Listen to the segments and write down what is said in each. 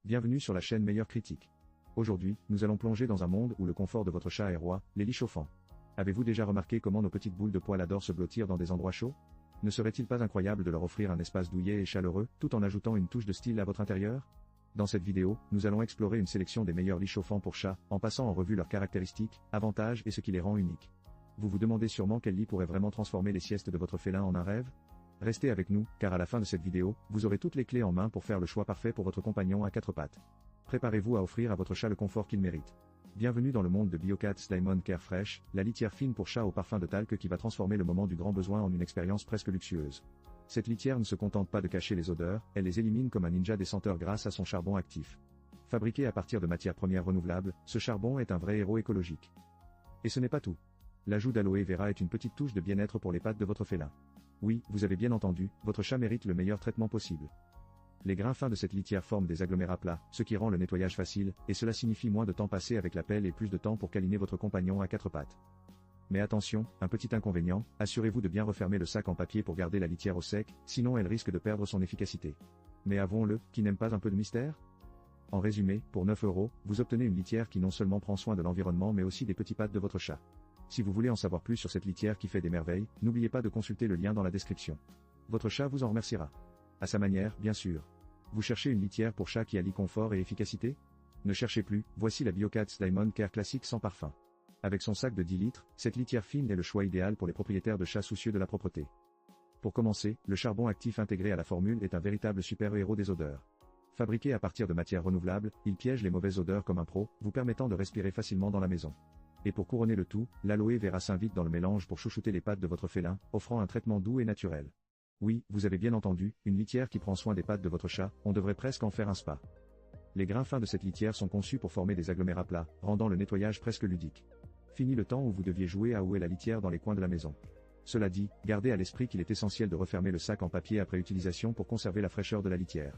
Bienvenue sur la chaîne Meilleure Critique. Aujourd'hui, nous allons plonger dans un monde où le confort de votre chat est roi, les lits chauffants. Avez-vous déjà remarqué comment nos petites boules de poils adorent se blottir dans des endroits chauds? Ne serait-il pas incroyable de leur offrir un espace douillet et chaleureux, tout en ajoutant une touche de style à votre intérieur? Dans cette vidéo, nous allons explorer une sélection des meilleurs lits chauffants pour chats, en passant en revue leurs caractéristiques, avantages et ce qui les rend uniques. Vous vous demandez sûrement quel lit pourrait vraiment transformer les siestes de votre félin en un rêve? Restez avec nous, car à la fin de cette vidéo, vous aurez toutes les clés en main pour faire le choix parfait pour votre compagnon à quatre pattes. Préparez-vous à offrir à votre chat le confort qu'il mérite. Bienvenue dans le monde de BioCats Diamond Care Fresh, la litière fine pour chat au parfum de talc qui va transformer le moment du grand besoin en une expérience presque luxueuse. Cette litière ne se contente pas de cacher les odeurs, elle les élimine comme un ninja des senteurs grâce à son charbon actif. Fabriqué à partir de matières premières renouvelables, ce charbon est un vrai héros écologique. Et ce n'est pas tout. L'ajout d'aloe vera est une petite touche de bien-être pour les pattes de votre félin. Oui, vous avez bien entendu, votre chat mérite le meilleur traitement possible. Les grains fins de cette litière forment des agglomérats plats, ce qui rend le nettoyage facile, et cela signifie moins de temps passé avec la pelle et plus de temps pour câliner votre compagnon à quatre pattes. Mais attention, un petit inconvénient, assurez-vous de bien refermer le sac en papier pour garder la litière au sec, sinon elle risque de perdre son efficacité. Mais avouons-le, qui n'aime pas un peu de mystère? En résumé, pour 9 €, vous obtenez une litière qui non seulement prend soin de l'environnement mais aussi des petits pattes de votre chat. Si vous voulez en savoir plus sur cette litière qui fait des merveilles, n'oubliez pas de consulter le lien dans la description. Votre chat vous en remerciera. À sa manière, bien sûr. Vous cherchez une litière pour chat qui allie confort et efficacité? Ne cherchez plus, voici la BioCats Diamond Care classique sans parfum. Avec son sac de 10 litres, cette litière fine est le choix idéal pour les propriétaires de chats soucieux de la propreté. Pour commencer, le charbon actif intégré à la formule est un véritable super-héros des odeurs. Fabriqué à partir de matières renouvelables, il piège les mauvaises odeurs comme un pro, vous permettant de respirer facilement dans la maison. Et pour couronner le tout, l'aloe vera s'invite dans le mélange pour chouchouter les pattes de votre félin, offrant un traitement doux et naturel. Oui, vous avez bien entendu, une litière qui prend soin des pattes de votre chat, on devrait presque en faire un spa. Les grains fins de cette litière sont conçus pour former des agglomérats plats, rendant le nettoyage presque ludique. Fini le temps où vous deviez jouer à où est la litière dans les coins de la maison. Cela dit, gardez à l'esprit qu'il est essentiel de refermer le sac en papier après utilisation pour conserver la fraîcheur de la litière.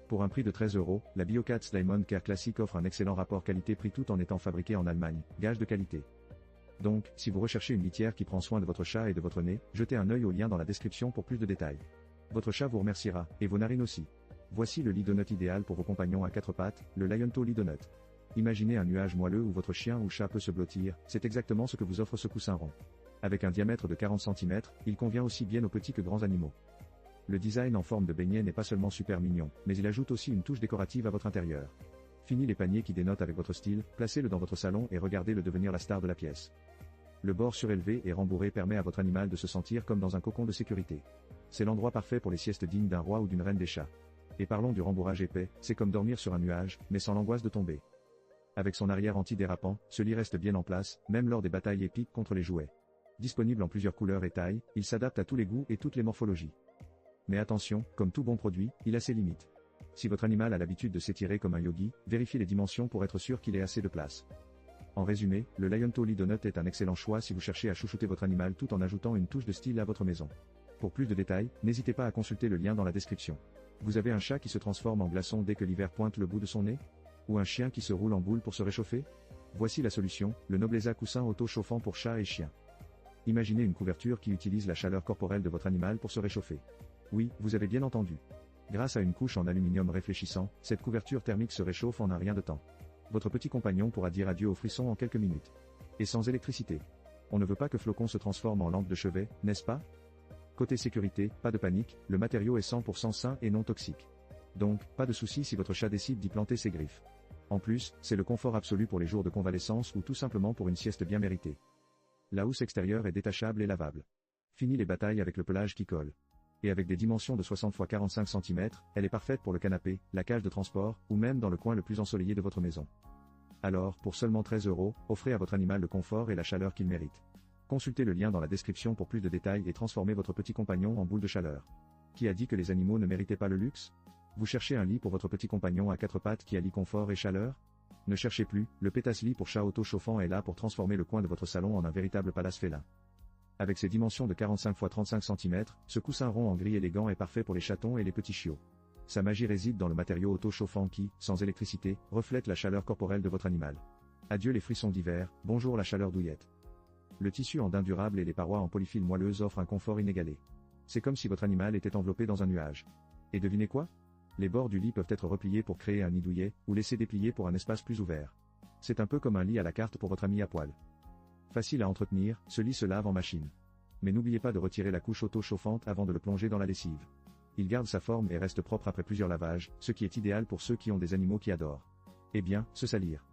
Pour un prix de 13 €, la BioCats Diamond Care Classic offre un excellent rapport qualité-prix tout en étant fabriquée en Allemagne, gage de qualité. Donc, si vous recherchez une litière qui prend soin de votre chat et de votre nez, jetez un œil au lien dans la description pour plus de détails. Votre chat vous remerciera, et vos narines aussi. Voici le lit donut idéal pour vos compagnons à quatre pattes, le Lionto Lit Donut. Imaginez un nuage moelleux où votre chien ou chat peut se blottir, c'est exactement ce que vous offre ce coussin rond. Avec un diamètre de 40 cm, il convient aussi bien aux petits que grands animaux. Le design en forme de beignet n'est pas seulement super mignon, mais il ajoute aussi une touche décorative à votre intérieur. Fini les paniers qui dénotent avec votre style, placez-le dans votre salon et regardez-le devenir la star de la pièce. Le bord surélevé et rembourré permet à votre animal de se sentir comme dans un cocon de sécurité. C'est l'endroit parfait pour les siestes dignes d'un roi ou d'une reine des chats. Et parlons du rembourrage épais, c'est comme dormir sur un nuage, mais sans l'angoisse de tomber. Avec son arrière antidérapant, ce lit reste bien en place, même lors des batailles épiques contre les jouets. Disponible en plusieurs couleurs et tailles, il s'adapte à tous les goûts et toutes les morphologies. Mais attention, comme tout bon produit, il a ses limites. Si votre animal a l'habitude de s'étirer comme un yogi, vérifiez les dimensions pour être sûr qu'il ait assez de place. En résumé, le Lionto Lit Donut est un excellent choix si vous cherchez à chouchouter votre animal tout en ajoutant une touche de style à votre maison. Pour plus de détails, n'hésitez pas à consulter le lien dans la description. Vous avez un chat qui se transforme en glaçon dès que l'hiver pointe le bout de son nez? Ou un chien qui se roule en boule pour se réchauffer? Voici la solution, le Nobleza coussin auto-chauffant pour chat et chien. Imaginez une couverture qui utilise la chaleur corporelle de votre animal pour se réchauffer. Oui, vous avez bien entendu. Grâce à une couche en aluminium réfléchissant, cette couverture thermique se réchauffe en un rien de temps. Votre petit compagnon pourra dire adieu aux frissons en quelques minutes. Et sans électricité. On ne veut pas que Flocon se transforme en lampe de chevet, n'est-ce pas? Côté sécurité, pas de panique, le matériau est 100% sain et non toxique. Donc, pas de souci si votre chat décide d'y planter ses griffes. En plus, c'est le confort absolu pour les jours de convalescence ou tout simplement pour une sieste bien méritée. La housse extérieure est détachable et lavable. Fini les batailles avec le pelage qui colle. Et avec des dimensions de 60 x 45 cm, elle est parfaite pour le canapé, la cage de transport, ou même dans le coin le plus ensoleillé de votre maison. Alors, pour seulement 13 €, offrez à votre animal le confort et la chaleur qu'il mérite. Consultez le lien dans la description pour plus de détails et transformez votre petit compagnon en boule de chaleur. Qui a dit que les animaux ne méritaient pas le luxe? Vous cherchez un lit pour votre petit compagnon à quatre pattes qui allie confort et chaleur? Ne cherchez plus, le Pétas lit pour chat auto-chauffant est là pour transformer le coin de votre salon en un véritable palace félin. Avec ses dimensions de 45 x 35 cm, ce coussin rond en gris élégant est parfait pour les chatons et les petits chiots. Sa magie réside dans le matériau auto-chauffant qui, sans électricité, reflète la chaleur corporelle de votre animal. Adieu les frissons d'hiver, bonjour la chaleur douillette. Le tissu en daim durable et les parois en polyfil moelleuse offrent un confort inégalé. C'est comme si votre animal était enveloppé dans un nuage. Et devinez quoi? Les bords du lit peuvent être repliés pour créer un nid douillet, ou laissés dépliés pour un espace plus ouvert. C'est un peu comme un lit à la carte pour votre ami à poil. Facile à entretenir, ce lit se lave en machine. Mais n'oubliez pas de retirer la couche auto-chauffante avant de le plonger dans la lessive. Il garde sa forme et reste propre après plusieurs lavages, ce qui est idéal pour ceux qui ont des animaux qui adorent. Eh bien, se salir.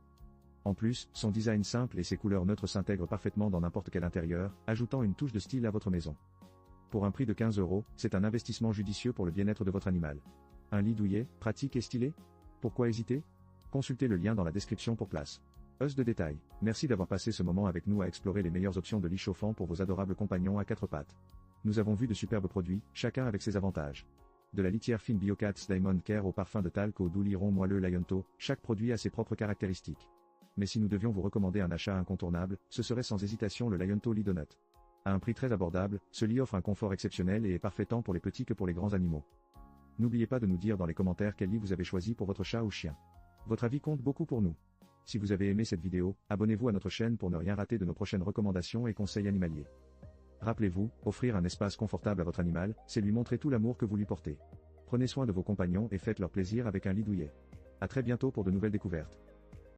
En plus, son design simple et ses couleurs neutres s'intègrent parfaitement dans n'importe quel intérieur, ajoutant une touche de style à votre maison. Pour un prix de 15 €, c'est un investissement judicieux pour le bien-être de votre animal. Un lit douillet, pratique et stylé? Pourquoi hésiter? Consultez le lien dans la description pour place. De détails. Merci d'avoir passé ce moment avec nous à explorer les meilleures options de lit chauffant pour vos adorables compagnons à quatre pattes. Nous avons vu de superbes produits, chacun avec ses avantages. De la litière fine BioCats Diamond Care au parfum de talc au doux lit rond moelleux Lionto, chaque produit a ses propres caractéristiques. Mais si nous devions vous recommander un achat incontournable, ce serait sans hésitation le Lionto Lit Donut. À un prix très abordable, ce lit offre un confort exceptionnel et est parfait tant pour les petits que pour les grands animaux. N'oubliez pas de nous dire dans les commentaires quel lit vous avez choisi pour votre chat ou chien. Votre avis compte beaucoup pour nous. Si vous avez aimé cette vidéo, abonnez-vous à notre chaîne pour ne rien rater de nos prochaines recommandations et conseils animaliers. Rappelez-vous, offrir un espace confortable à votre animal, c'est lui montrer tout l'amour que vous lui portez. Prenez soin de vos compagnons et faites leur plaisir avec un lit douillet. À très bientôt pour de nouvelles découvertes.